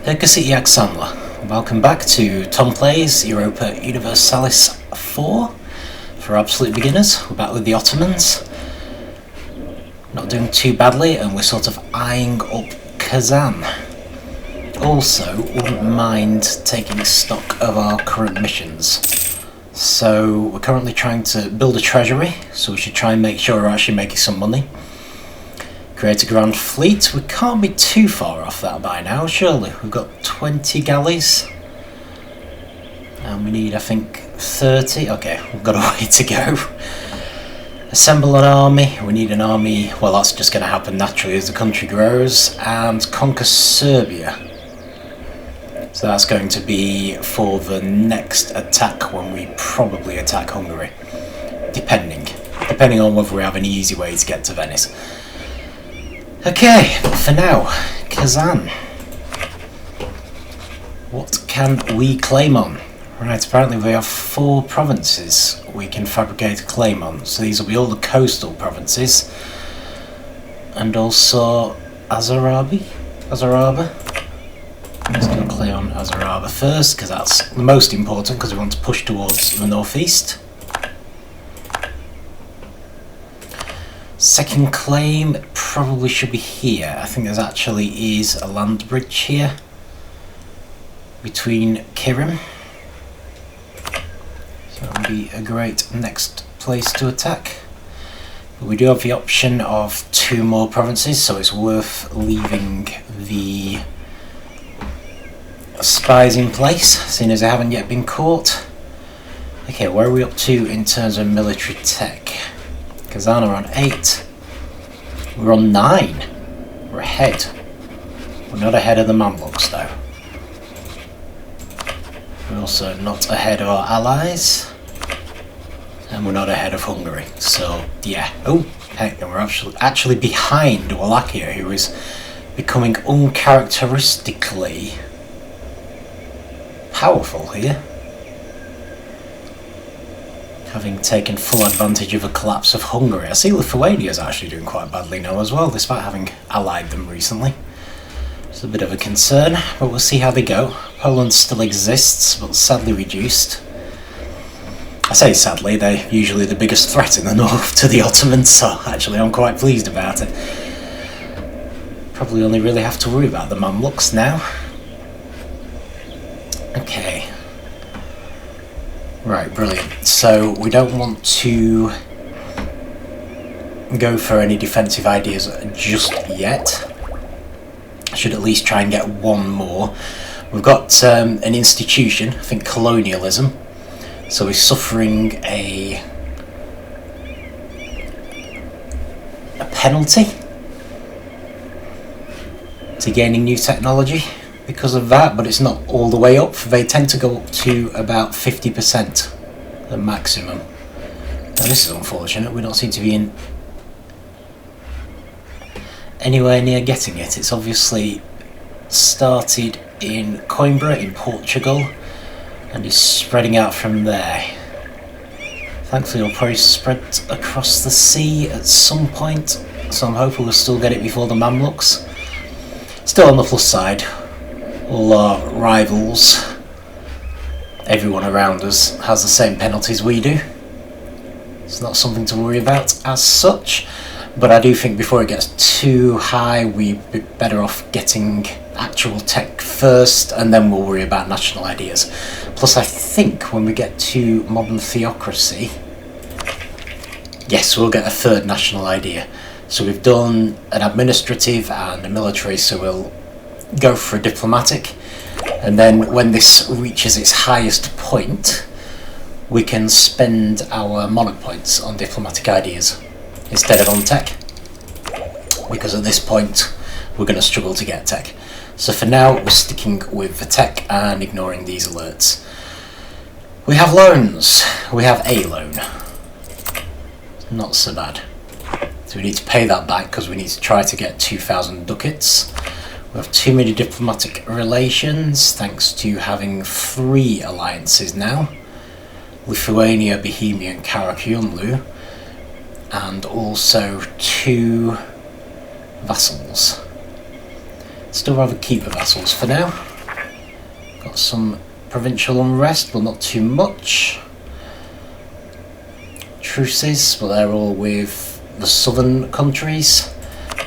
City Alexandra. Welcome back to Tom Plays Universalis 4 for absolute beginners. We're back with the Ottomans. Not doing too badly, and we're sort of eyeing up Kazan. Also, wouldn't mind taking stock of our current missions. So we're currently trying to build a treasury, so we should try and make sure we're actually making some money. Create a grand fleet. We can't be too far off that by now, surely. We've got 20 galleys. And we need, I think, 30. Okay, we've got a way to go. Assemble an army. We need an army. Well, that's just going to happen naturally as the country grows. And conquer Serbia. So that's going to be for the next attack when we probably attack Hungary. Depending on whether we have an easy way to get to Venice. Okay, for now, Kazan. What can we claim on? Right, apparently we have 4 provinces we can fabricate a claim on. So these will be all the coastal provinces. And also Azaraba. Let's do a claim on Azaraba first, because that's the most important, because we want to push towards the northeast. Second claim probably should be here. I think there actually is a land bridge here between Kirim. So that would be a great next place to attack. But we do have the option of 2 more provinces, so it's worth leaving the spies in place, seeing as they haven't yet been caught. Okay, where are we up to in terms of military tech? Kazan are on 8. We're on 9. We're ahead. We're not ahead of the Mamluks though. We're also not ahead of our allies. And we're not ahead of Hungary. So yeah. Oh, heck, and we're actually behind Wallachia, who is becoming uncharacteristically powerful here. Having taken full advantage of a collapse of Hungary. I see Lithuania is actually doing quite badly now as well, despite having allied them recently. It's a bit of a concern, but we'll see how they go. Poland still exists, but sadly reduced. I say sadly, they're usually the biggest threat in the north to the Ottomans, so actually I'm quite pleased about it. Probably only really have to worry about the Mamluks now. Okay. Right, brilliant. So we don't want to go for any defensive ideas just yet. Should at least try and get 1 more. We've got an institution, I think colonialism. So we're suffering a penalty to gaining new technology because of that, but it's not all the way up. They tend to go up to about 50%, the maximum. Now this is unfortunate, we don't seem to be in anywhere near getting it. It's obviously started in Coimbra in Portugal and is spreading out from there. Thankfully it'll probably spread across the sea at some point, so I'm hoping we'll still get it before the Mamluks. Still on the plus side, all our rivals, everyone around us has the same penalties we do. It's not something to worry about as such, but I do think before it gets too high we'd be better off getting actual tech first, and then we'll worry about national ideas. Plus I think when we get to modern theocracy, yes, we'll get a 3rd national idea. So we've done an administrative and a military, so we'll go for a diplomatic, and then when this reaches its highest point we can spend our monarch points on diplomatic ideas instead of on tech, because at this point we're going to struggle to get tech. So for now we're sticking with the tech and ignoring these alerts. We have loans. We have a loan. Not so bad. So we need to pay that back because we need to try to get 2,000 ducats. We have too many diplomatic relations thanks to having 3 alliances now. Lithuania, Bohemia and Karakuunlu, and also 2 vassals. Still rather keep the vassals for now. Got some provincial unrest, but not too much. Truces, but they're all with the southern countries.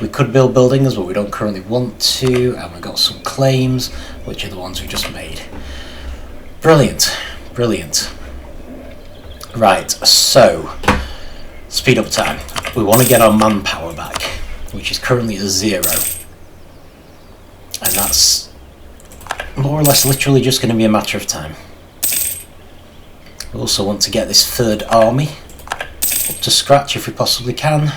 We could build buildings, but we don't currently want to, and we've got some claims, which are the ones we just made. Brilliant, brilliant. Right, so, speed up time. We want to get our manpower back, which is currently at 0. And that's more or less literally just going to be a matter of time. We also want to get this third army up to scratch if we possibly can.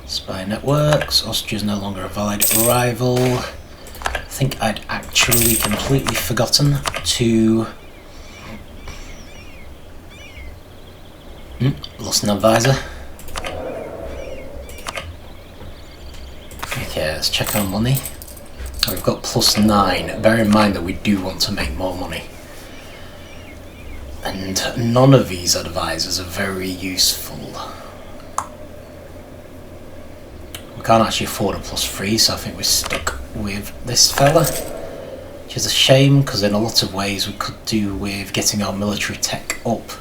Spy networks. Austria's no longer a valid rival. I think I'd actually completely forgotten to... lost an advisor. Okay, let's check our money. We've got +9. Bear in mind that we do want to make more money. And none of these advisors are very useful. We can't actually afford a +3, so I think we're stuck with this fella. Which is a shame, because in a lot of ways we could do with getting our military tech up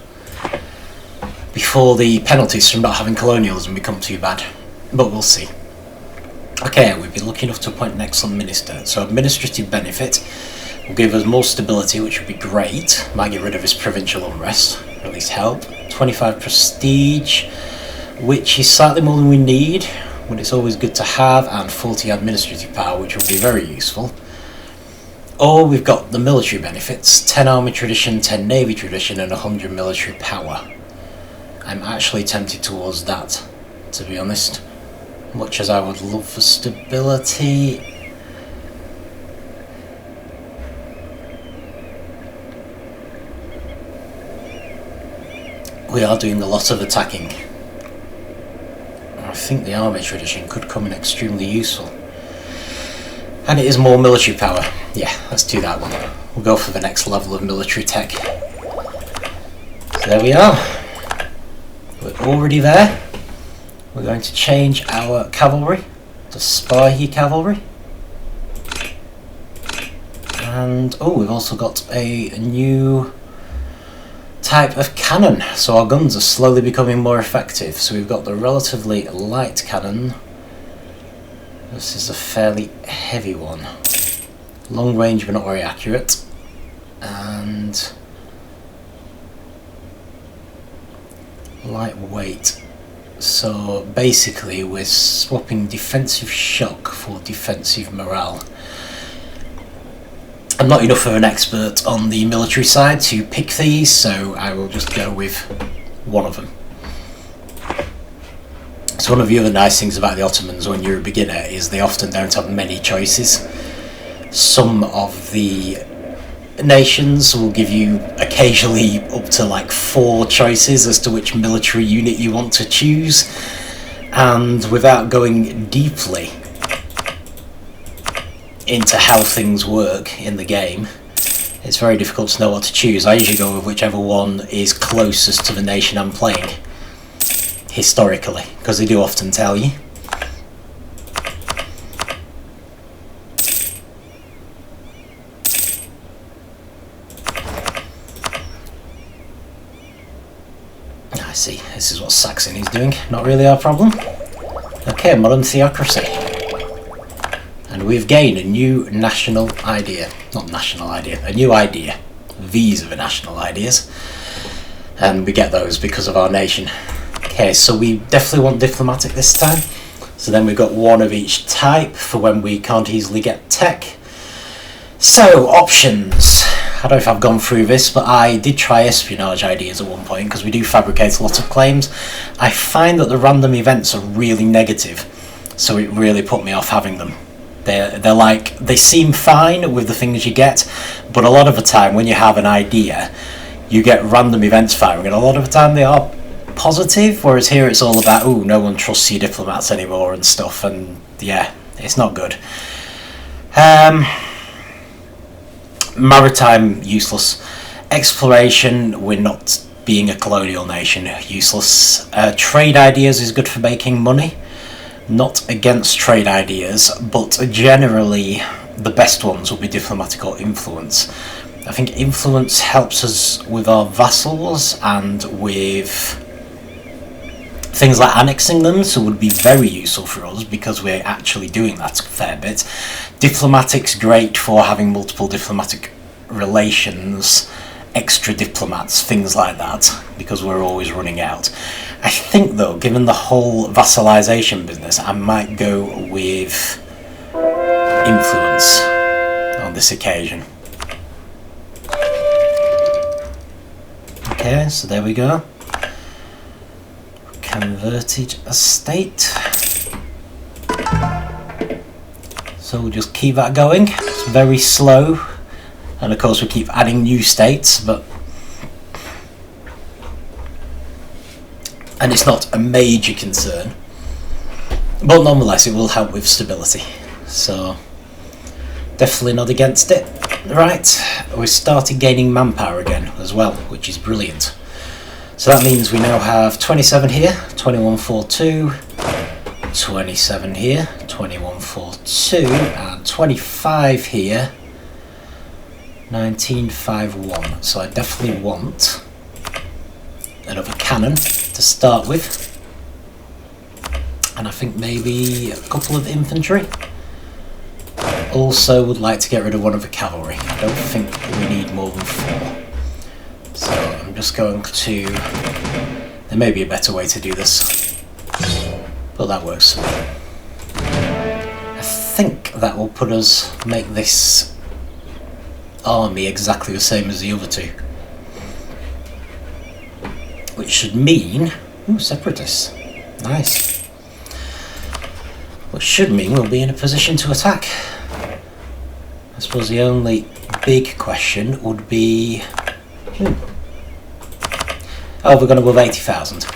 before the penalties from not having colonialism become too bad. But we'll see. Okay, we've been lucky enough to appoint an excellent minister. So administrative benefit will give us more stability, which would be great. Might get rid of his provincial unrest, or at least help. 25 prestige, which is slightly more than we need, but it's always good to have, and 40 administrative power, which will be very useful. Or we've got the military benefits, 10 army tradition, 10 navy tradition, and 100 military power. I'm actually tempted towards that, to be honest. Much as I would love for stability. We are doing a lot of attacking. I think the army tradition could come in extremely useful. And it is more military power. Yeah, let's do that one. We'll go for the next level of military tech. So there we are. We're already there. We're going to change our cavalry to Spahi cavalry. And, oh, we've also got a new type of cannon. So our guns are slowly becoming more effective. So we've got the relatively light cannon. This is a fairly heavy one. Long range but not very accurate. And lightweight. So basically we're swapping defensive shock for defensive morale. I'm not enough of an expert on the military side to pick these, so I will just go with one of them. So one of the other nice things about the Ottomans when you're a beginner is they often don't have many choices. Some of the nations will give you occasionally up to like 4 choices as to which military unit you want to choose, and without going deeply into how things work in the game, it's very difficult to know what to choose. I usually go with whichever one is closest to the nation I'm playing, historically, because they do often tell you. I see, this is what Saxony's doing, not really our problem. Okay, modern theocracy. And we've gained a new national idea. Not national idea, a new idea. These are the national ideas. And we get those because of our nation. Okay, so we definitely want diplomatic this time. So then we've got one of each type for when we can't easily get tech. So, options. I don't know if I've gone through this, but I did try espionage ideas at one point because we do fabricate a lot of claims. I find that the random events are really negative, so it really put me off having them. They're like, they seem fine with the things you get, but a lot of the time when you have an idea, you get random events firing, and a lot of the time they are positive, whereas here it's all about, ooh, no one trusts your diplomats anymore and stuff, and yeah, it's not good. Maritime, useless. Exploration, we're not being a colonial nation, useless. Trade ideas is good for making money. Not against trade ideas, but generally the best ones will be diplomatic or influence. I think influence helps us with our vassals and with things like annexing them, so it would be very useful for us because we're actually doing that a fair bit. Diplomatic's great for having multiple diplomatic relations, extra diplomats, things like that, because we're always running out. I think though, given the whole vassalization business, I might go with influence on this occasion. Okay, so there we go. Converted estate. So we'll just keep that going. It's very slow, and of course we keep adding new states, and it's not a major concern, but nonetheless it will help with stability, so definitely not against it. Right, we started gaining manpower again as well, which is brilliant. So that means we now have 27 here, 2142, 27 here, 2142, and 25 here, 1951. So I definitely want another cannon to start with, and I think maybe a couple of infantry. Also would like to get rid of one of the cavalry. I don't think we need more than 4. So I'm just going to... There may be a better way to do this, but that works for me. I think that will put us... make this army exactly the same as the other two. Which should mean... Ooh, separatists. Nice. Which should mean we'll be in a position to attack. I suppose the only big question would be... Oh, we're going to go with 80,000.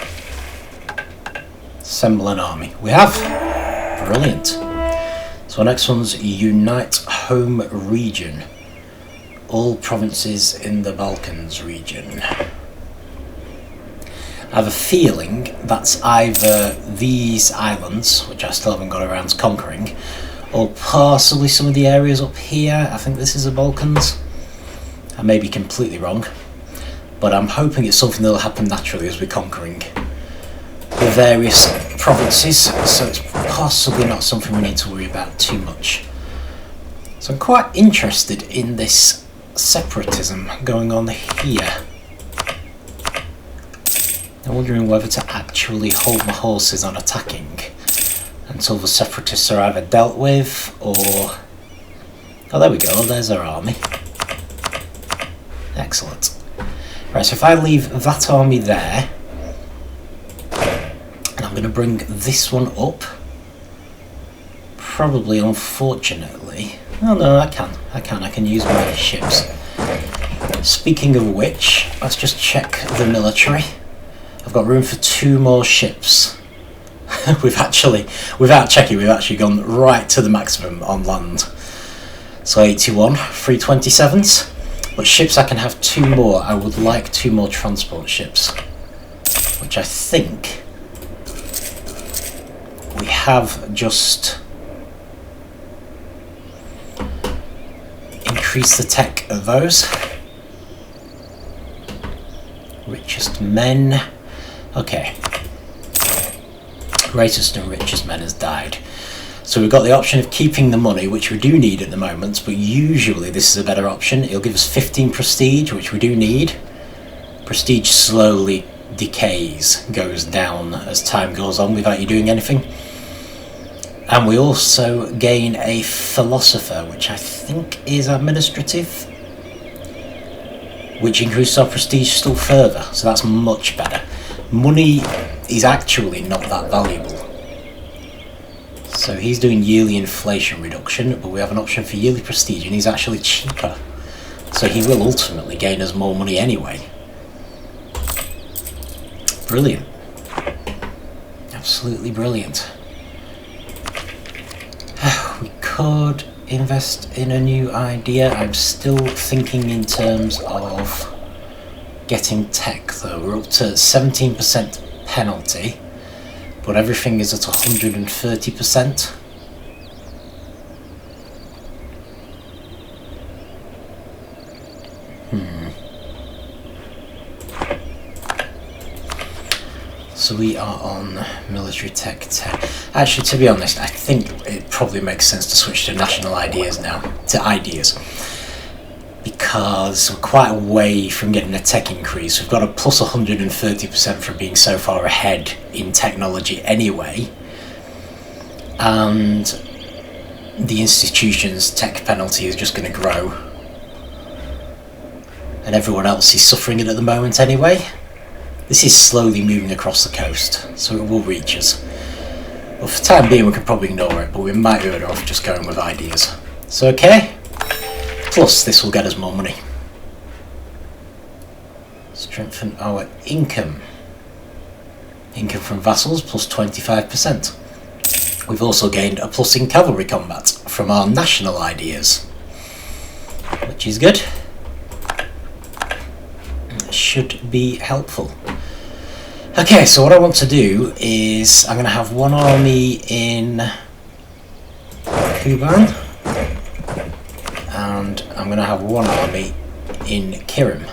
Assemble an army. We have! Brilliant. So our next one's Unite Home Region. All provinces in the Balkans region. I have a feeling that's either these islands, which I still haven't got around to conquering, or possibly some of the areas up here. I think this is the Balkans. I may be completely wrong, but I'm hoping it's something that will happen naturally as we're conquering the various provinces, so it's possibly not something we need to worry about too much. So I'm quite interested in this separatism going on here. I'm wondering whether to actually hold my horses on attacking until the separatists are either dealt with or... Oh, there we go, there's our army. Excellent. Right, so if I leave that army there, and I'm going to bring this one up, probably, unfortunately... Oh no, I can use my ships. Speaking of which, let's just check the military. I've got room for 2 more ships. We've actually, without checking, we've actually gone right to the maximum on land. So 81, 327s. But ships I can have 2 more. I would like 2 more transport ships, which I think we have just increased the tech of those. Richest men. Okay. Greatest and richest men has died. So we've got the option of keeping the money, which we do need at the moment, but usually this is a better option. It'll give us 15 prestige, which we do need. Prestige slowly decays, goes down as time goes on without you doing anything. And we also gain a philosopher, which I think is administrative, which increases our prestige still further, so that's much better. Money is actually not that valuable. So he's doing yearly inflation reduction, but we have an option for yearly prestige, and he's actually cheaper. So he will ultimately gain us more money anyway. Brilliant. Absolutely brilliant. We could invest in a new idea. I'm still thinking in terms of getting tech though. We're up to 17% penalty, but everything is at 130%. So we are on military tech 10. Actually, to be honest, I think it probably makes sense to switch to national ideas now, to ideas. Because we're quite away from getting a tech increase. We've got a plus 130% from being so far ahead in technology anyway. And the institution's tech penalty is just going to grow. And everyone else is suffering it at the moment anyway. This is slowly moving across the coast, so it will reach us. Well, for the time being we can probably ignore it, but we might be better off just going with ideas. So okay, plus this will get us more money. Strengthen our income. Income from vassals plus 25%. We've also gained a plus in cavalry combat from our national ideas, which is good. Should be helpful. Okay, so what I want to do is I'm going to have one army in Kuban and I'm going to have one army in Kirim.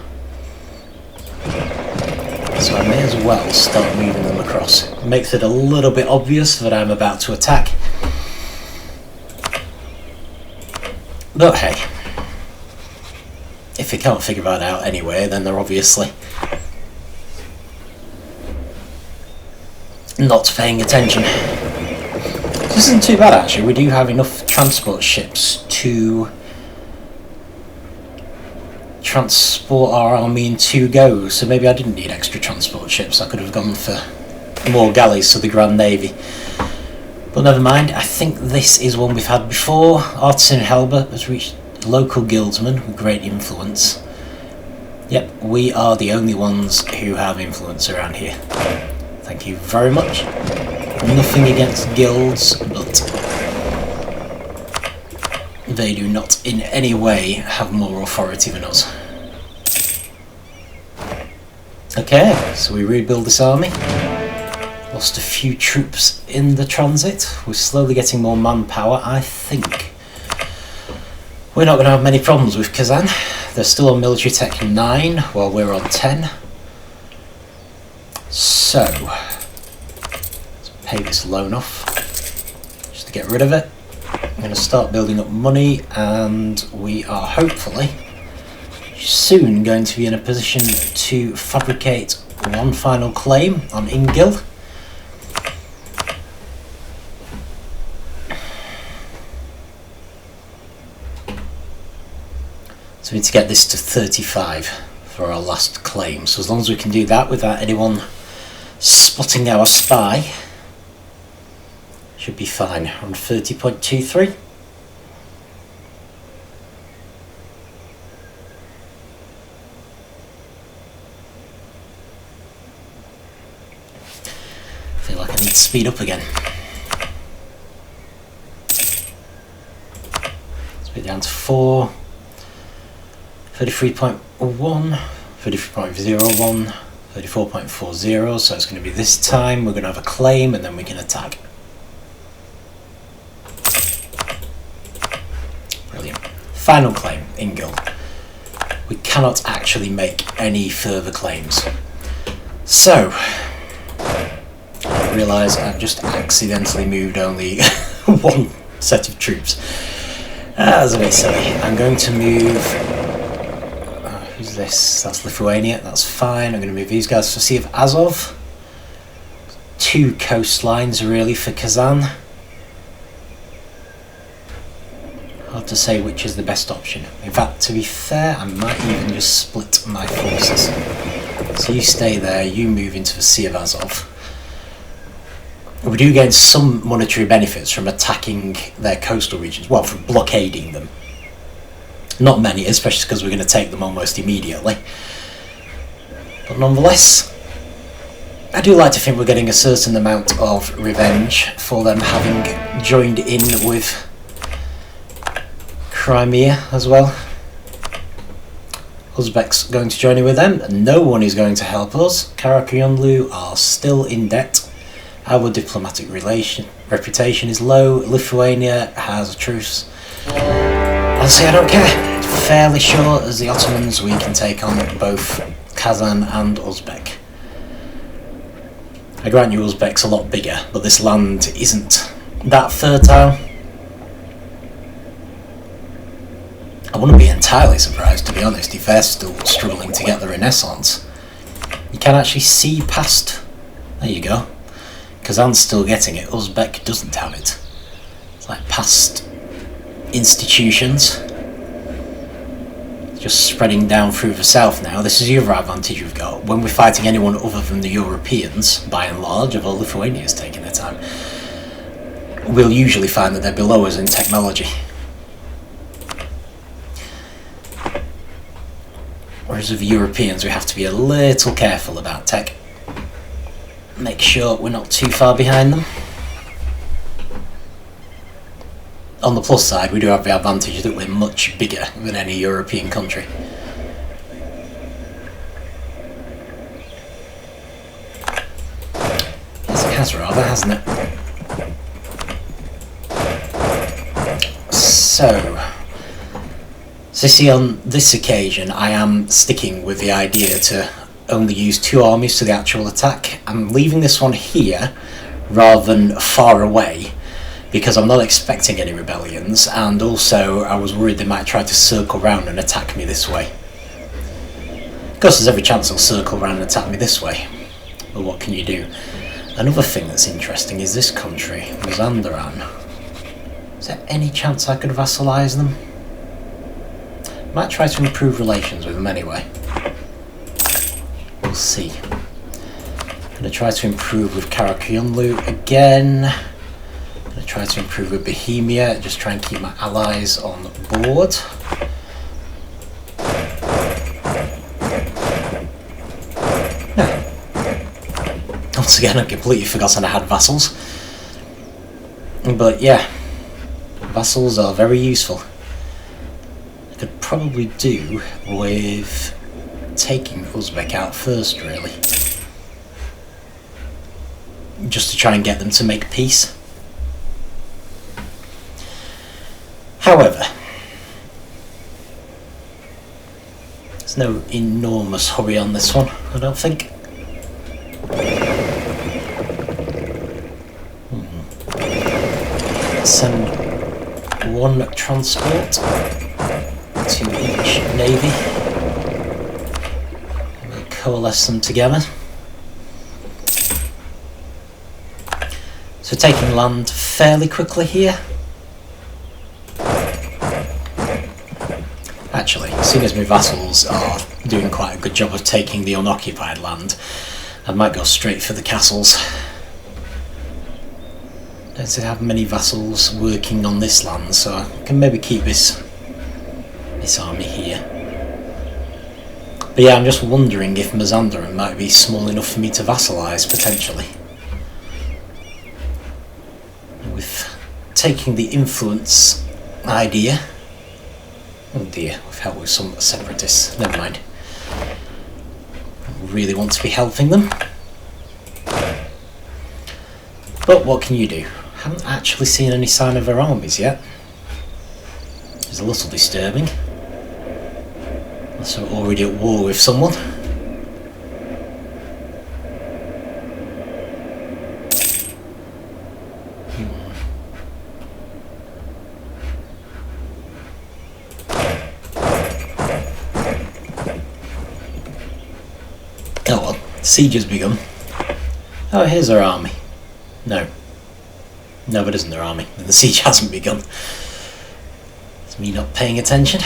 So I may as well start moving them across. It makes it a little bit obvious that I'm about to attack. But hey, if you can't figure that out anyway, then they're obviously not paying attention. This isn't too bad actually. We do have enough transport ships to transport our army in 2 goes, so maybe I didn't need extra transport ships. I could have gone for more galleys to the Grand Navy. But never mind, I think this is one we've had before. Artisan Helber has reached local guildsman with great influence. Yep, we are the only ones who have influence around here. Thank you very much. Nothing against guilds, but they do not in any way have more authority than us. Okay, so we rebuild this army. Lost a few troops in the transit. We're slowly getting more manpower. I think we're not going to have many problems with Kazan. They're still on military tech 9 while we're on 10. So let's pay this loan off just to get rid of it. I'm going to start building up money, and we are hopefully soon going to be in a position to fabricate one final claim on Ingil. So we need to get this to 35 for our last claim. So as long as we can do that without anyone spotting our spy, should be fine. On 30.23. Feel like I need to speed up again. Speed down to 4. 33.1, 33.01, 34.40, so it's going to be this time. We're going to have a claim and then we can attack. Brilliant. Final claim, Ingil. We cannot actually make any further claims. So, I realise I've just accidentally moved only one set of troops. That's a bit silly. I'm going to move... Who's this? That's Lithuania. That's fine. I'm going to move these guys to Sea of Azov. 2 coastlines really for Kazan. Hard to say which is the best option. In fact, to be fair, I might even just split my forces. So you stay there, you move into the Sea of Azov. We do gain some monetary benefits from attacking their coastal regions, well, from blockading them. Not many, especially because we're going to take them almost immediately. But nonetheless, I do like to think we're getting a certain amount of revenge for them having joined in with Crimea as well. Uzbeks going to join in with them. No one is going to help us. Karakoyunlu are still in debt. Our diplomatic reputation is low. Lithuania has a truce. Honestly, I don't care. fairly sure, as the Ottomans, we can take on both Kazan and Uzbek. I grant you Uzbek's a lot bigger, but this land isn't that fertile. I wouldn't be entirely surprised, to be honest, if they're still struggling to get the Renaissance. You can actually see past... There you go. Kazan's still getting it, Uzbek doesn't have it. It's like past institutions. Just spreading down through the south now. This is the other advantage we've got. When we're fighting anyone other than the Europeans, by and large, although Lithuania's taking their time, we'll usually find that they're below us in technology. Whereas with the Europeans, we have to be a little careful about tech. Make sure we're not too far behind them. On the plus side, we do have the advantage that we're much bigger than any European country. Yes, it has rather, hasn't it? So see, on this occasion, I am sticking with the idea to only use 2 armies to the actual attack. I'm leaving this one here rather than far away, because I'm not expecting any rebellions, and also I was worried they might try to circle round and attack me this way. Of course, there's every chance they'll circle round and attack me this way, but what can you do? Another thing that's interesting is this country, Mazandaran. Is there any chance I could vassalize them? Might try to improve relations with them anyway. We'll see. I'm going to try to improve with Karakyunlu again. I'm going to try to improve with Bohemia, just try and keep my allies on board. Once again, I've completely forgotten I had vassals. But yeah, vassals are very useful. I could probably do with taking Uzbek out first, really. Just to try and get them to make peace. However, there's no enormous hurry on this one, I don't think. Let's send 1 transport to each navy. We'll coalesce them together. So taking land fairly quickly here. Actually, seeing as my vassals are doing quite a good job of taking the unoccupied land, I might go straight for the castles. Don't have many vassals working on this land, so I can maybe keep this army here. But yeah, I'm just wondering if Mazandaran might be small enough for me to vassalise, potentially. With taking the influence idea... Oh dear, we've helped with some separatists. Never mind. I really want to be helping them. But what can you do? Haven't actually seen any sign of their armies yet. It's a little disturbing. Unless we're already at war with someone. Oh well, siege has begun. Oh, here's our army. No, that isn't their army. The siege hasn't begun. It's me not paying attention.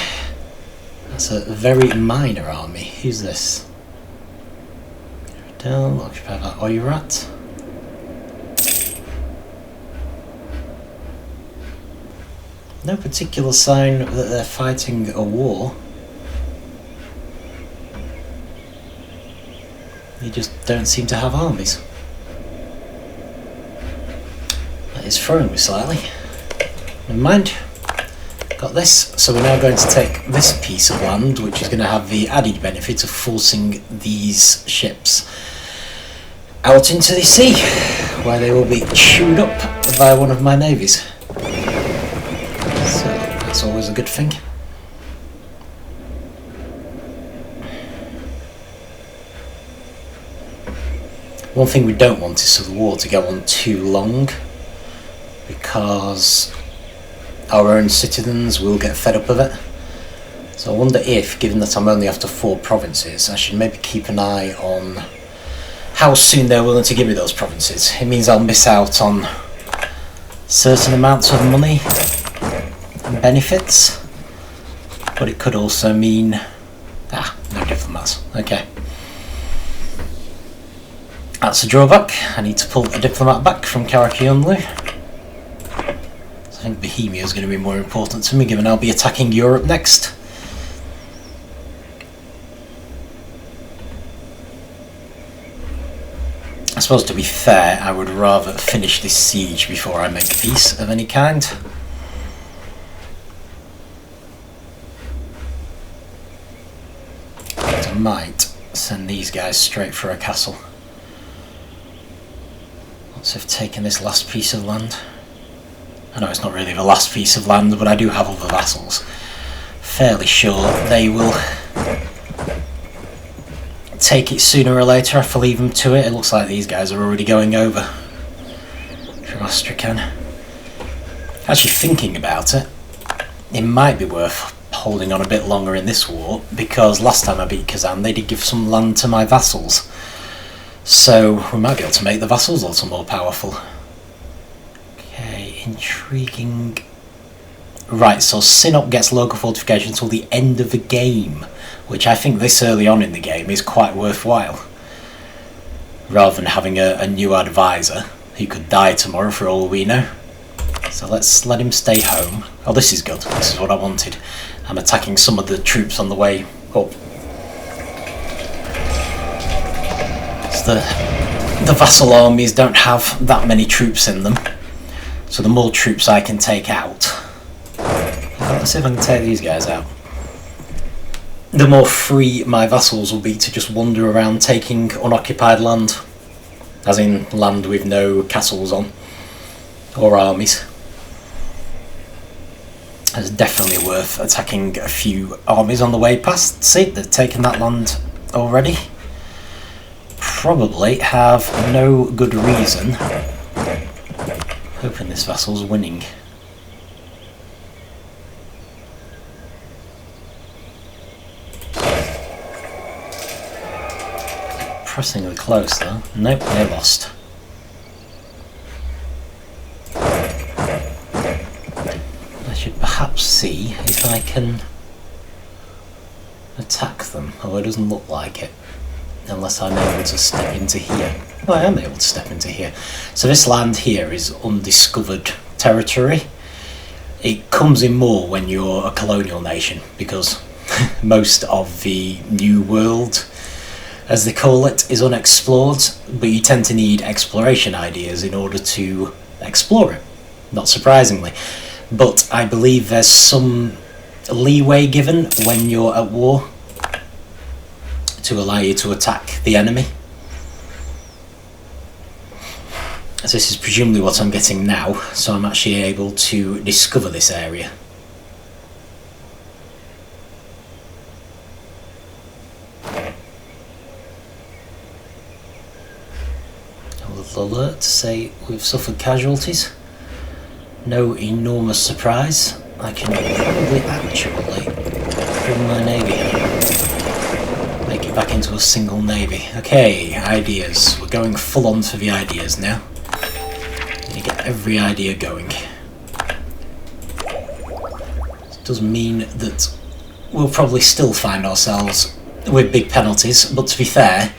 That's a very minor army. Who's this? Down, occupy that Oyrat. No particular sign that they're fighting a war. They just don't seem to have armies. That is throwing me slightly. Never mind. Got this. So we're now going to take this piece of land, which is going to have the added benefit of forcing these ships out into the sea, where they will be chewed up by one of my navies. So that's always a good thing. One thing we don't want is for the war to go on too long, because our own citizens will get fed up of it. So I wonder if, given that I'm only after 4 provinces, I should maybe keep an eye on how soon they're willing to give me those provinces. It means I'll miss out on certain amounts of money and benefits, but it could also mean no diplomats. Okay, that's a drawback. I need to pull a diplomat back from Karakiunlu. I think Bohemia is going to be more important to me, given I'll be attacking Europe next. I suppose, to be fair, I would rather finish this siege before I make peace of any kind. But I might send these guys straight for a castle once I've taken this last piece of land. I know it's not really the last piece of land, but I do have other vassals. Fairly sure they will take it sooner or later if I leave them to it. It looks like these guys are already going over from Astrakhan. Actually, thinking about it, it might be worth holding on a bit longer in this war, because last time I beat Kazan they did give some land to my vassals, so we might be able to make the vassals a little more powerful. Okay, intriguing. Right, so Sinop gets local fortification until the end of the game, which I think this early on in the game is quite worthwhile, rather than having a new advisor who could die tomorrow for all we know. So let's let him stay home. Oh, this is good. This is what I wanted. I'm attacking some of the troops on the way up. So the vassal armies don't have that many troops in them, so the more troops I can take out, let's see if I can take these guys out, the more free my vassals will be to just wander around taking unoccupied land, as in land with no castles on or armies. It's definitely worth attacking a few armies on the way past. See, they've taken that land already. Probably have no good reason hoping this vassal's winning. Pressingly close though. Nope, they lost. I should perhaps see if I can attack them, although it doesn't look like it, unless I'm able to step into here. Oh, I am able to step into here. So this land here is undiscovered territory. It comes in more when you're a colonial nation, because most of the New World, as they call it, is unexplored, but you tend to need exploration ideas in order to explore it, not surprisingly. But I believe there's some leeway given when you're at war to allow you to attack the enemy. So this is presumably what I'm getting now, so I'm actually able to discover this area. A little alert to say we've suffered casualties. No enormous surprise. I can probably actually bring my navy home. Make it back into a single navy. Okay, ideas. We're going full on for the ideas now. Need to get every idea going. It does mean that we'll probably still find ourselves with big penalties, but to be fair,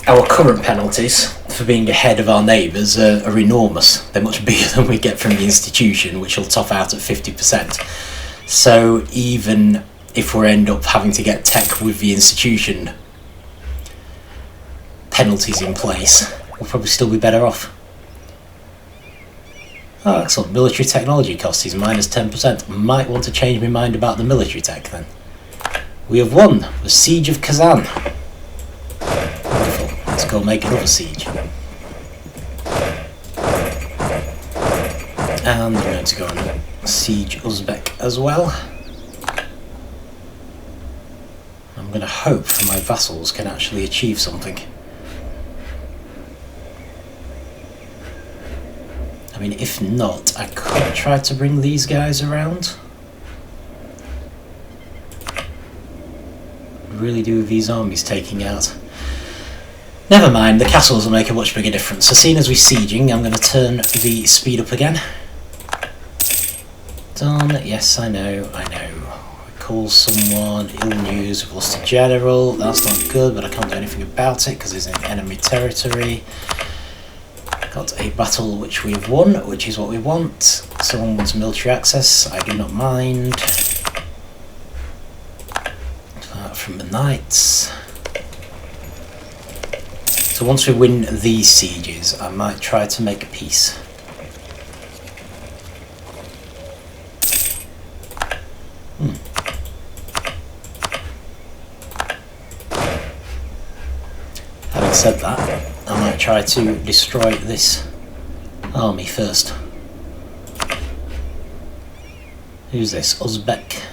our current penalties for being ahead of our neighbours are enormous. They're much bigger than we get from the institution, which will top out at 50%. So even if we end up having to get tech with the institution penalties in place, we'll probably still be better off. Oh, excellent. Military technology cost is minus 10%. Might want to change my mind about the military tech then. We have won the Siege of Kazan. Wonderful. Let's go make another siege. And I'm going to go and siege Uzbek as well. I'm going to hope that my vassals can actually achieve something. I mean, if not, I could try to bring these guys around. Really do these armies taking out. Never mind, the castles will make a much bigger difference. So seeing as we're sieging, I'm going to turn the speed up again. Done. Yes, I know. Call someone. Ill news. We've lost a general. That's not good, but I can't do anything about it because it's in enemy territory. Got a battle which we have won, which is what we want. Someone wants military access. I do not mind. From the knights. So once we win these sieges, I might try to make a peace. Having said that, I might try to destroy this army first. Who's this? Uzbek.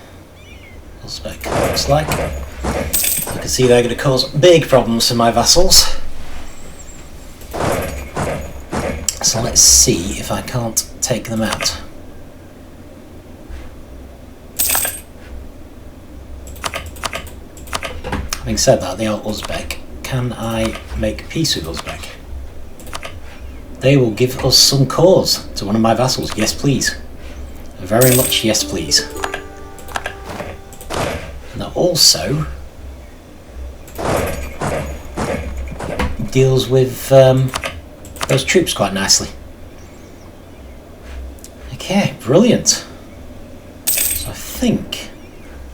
Looks like. I can see they're going to cause big problems for my vassals. So let's see if I can't take them out. Having said that, they are Uzbek. Can I make peace with Uzbek? They will give us some cause to one of my vassals. Yes, please. Very much yes, please. And that also deals with those troops quite nicely. Okay, brilliant. So I think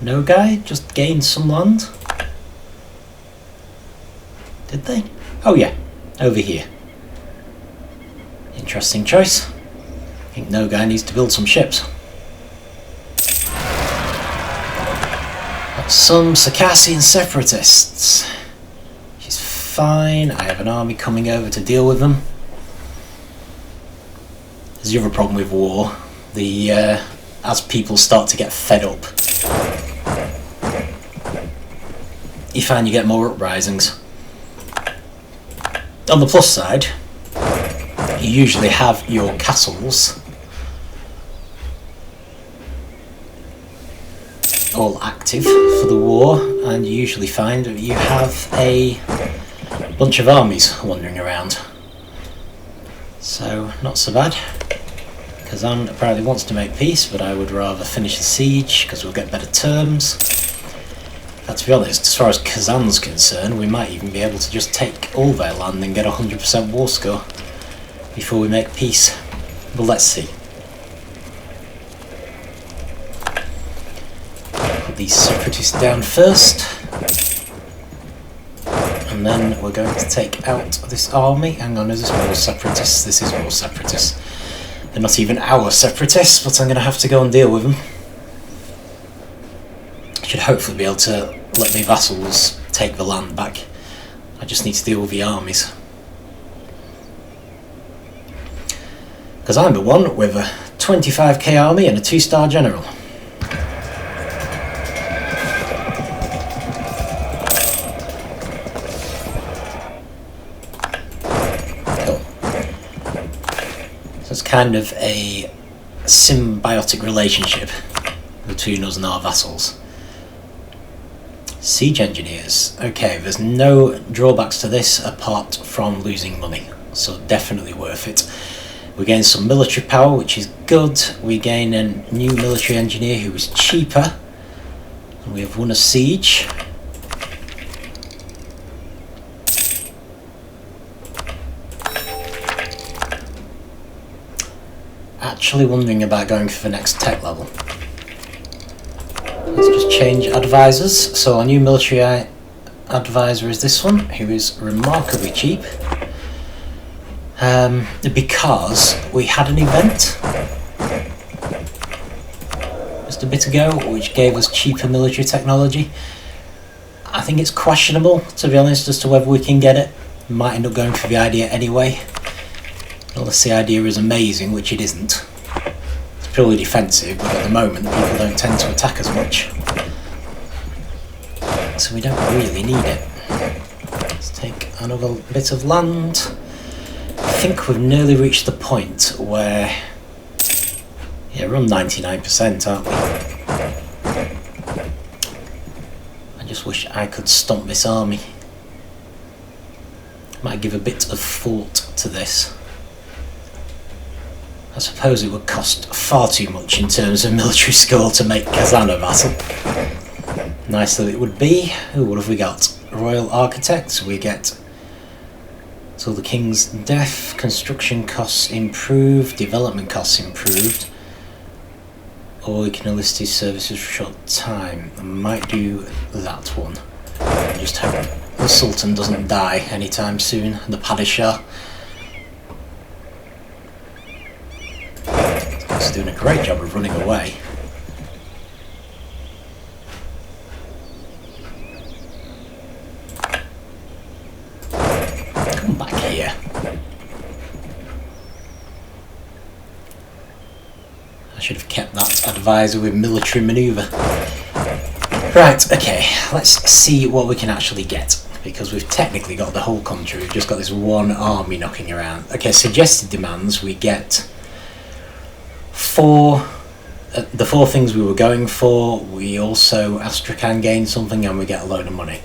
Nogai just gained some land. Did they? Oh yeah, over here. Interesting choice. I think Nogai needs to build some ships. Got some Circassian separatists. Which is fine. I have an army coming over to deal with them. There's the other problem with war. As people start to get fed up, you find you get more uprisings. On the plus side, you usually have your castles all active for the war, and you usually find that you have a bunch of armies wandering around. So, not so bad. Kazan apparently wants to make peace, but I would rather finish the siege because we'll get better terms. But to be honest, as far as Kazan's concerned, we might even be able to just take all their land and get 100% war score before we make peace. But let's see. Put these separatists down first. And then we're going to take out this army. Hang on, is this more separatists? This is more separatists. They're not even our separatists, but I'm going to have to go and deal with them. I should hopefully be able to let my vassals take the land back. I just need to deal with the armies. Because I'm the one with a 25k army and a 2-star general. It's kind of a symbiotic relationship between us and our vassals. Siege engineers. Okay, there's no drawbacks to this apart from losing money, so definitely worth it. We gain some military power, which is good. We gain a new military engineer who is cheaper. And we have won a siege. Actually wondering about going for the next tech level. Let's just change advisors. So our new military advisor is this one, who is remarkably cheap. Because we had an event just a bit ago which gave us cheaper military technology. I think it's questionable, to be honest, as to whether we can get it. We might end up going for the idea anyway. Unless the idea is amazing, which it isn't. It's purely defensive, but at the moment people don't tend to attack as much. So we don't really need it. Let's take another bit of land. think we've nearly reached the point where... Yeah, we're on 99%, aren't we? I just wish I could stomp this army. Might give a bit of thought to this. I suppose it would cost far too much in terms of military skill to make Kazan a vassal. Nice that it would be. Ooh, what have we got? Royal Architects. We get till the King's death. Construction costs improved. Development costs improved. Or we can enlist his services for a short time. I might do that one. I just hope the Sultan doesn't die anytime soon. The Padishah. He's doing a great job of running away. Come back here. I should have kept that advisor with military manoeuvre. Right, okay, let's see what we can actually get. Because we've technically got the whole country, we've just got this one army knocking around. Okay, suggested demands, we get the four things we were going for. We also, Astrakhan gain something and we get a load of money.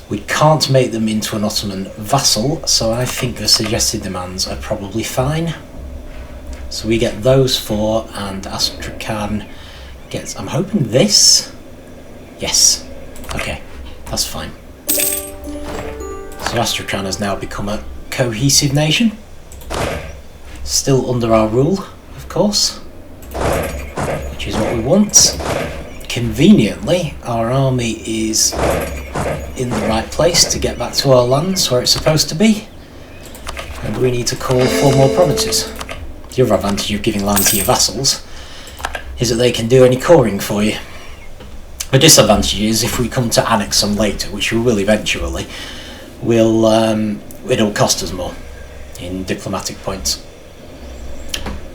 We can't make them into an Ottoman vassal, so I think the suggested demands are probably fine. So we get those four, and Astrakhan gets, I'm hoping this? Yes. Okay, that's fine. So Astrakhan has now become a cohesive nation. Still under our rule, of course, which is what we want. Conveniently, our army is in the right place to get back to our lands where it's supposed to be, and we need to call for more provinces. The other advantage of giving land to your vassals is that they can do any coring for you. The disadvantage is if we come to annex them later, which we will eventually, it'll cost us more in diplomatic points.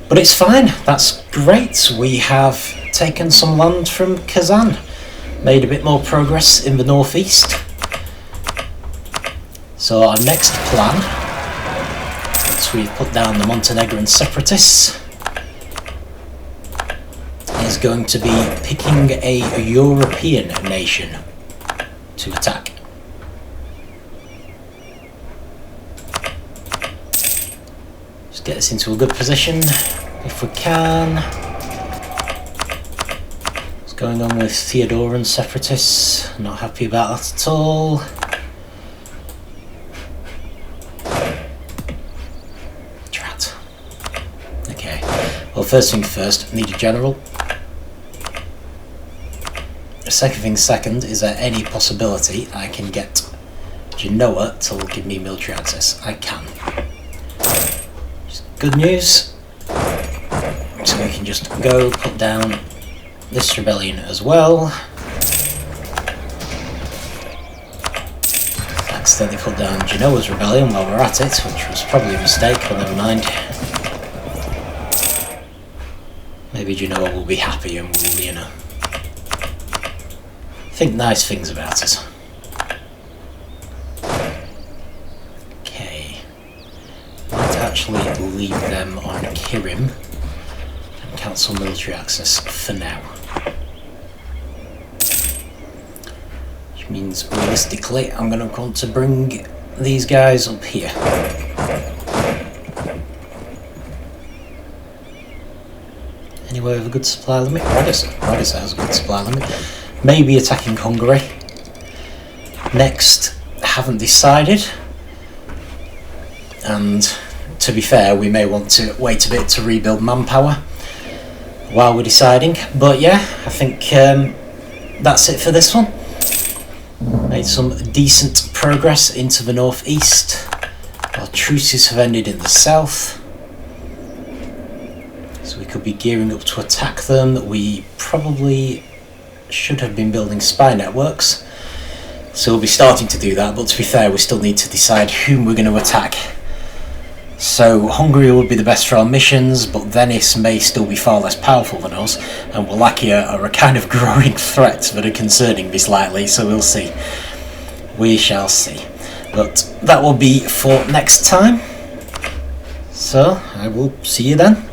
But it's fine, that's great. We have taken some land from Kazan, made a bit more progress in the northeast. So our next plan, once we've put down the Montenegrin separatists, is going to be picking a European nation to attack. Just get us into a good position if we can. What's going on with Theodoran separatists? Not happy about that at all. Drat. Okay. Well, first thing first, need a general. The second thing second, is there any possibility I can get Genoa to give me military access? I can. Just good news. So we can just go put down this rebellion as well. Accidentally put down Genoa's rebellion while we're at it, which was probably a mistake, but never mind. Maybe Genoa will be happy and will, you know, think nice things about us. Okay. Might actually leave them on Kirim and cancel military access for now. Which means realistically I'm going to want to bring these guys up here. Anywhere with a good supply limit? Ragusa has a good supply limit. Maybe attacking Hungary. Next, haven't decided. And to be fair, we may want to wait a bit to rebuild manpower while we're deciding. But yeah, I think that's it for this one. Made some decent progress into the northeast. Our truces have ended in the south. So we could be gearing up to attack them. We probably should have been building spy networks, so we'll be starting to do that, but to be fair, we still need to decide whom we're going to attack. So Hungary would be the best for our missions, but Venice may still be far less powerful than us, and Wallachia are a kind of growing threat that are concerning me slightly, so we'll see. We shall see. But that will be for next time. So I will see you then.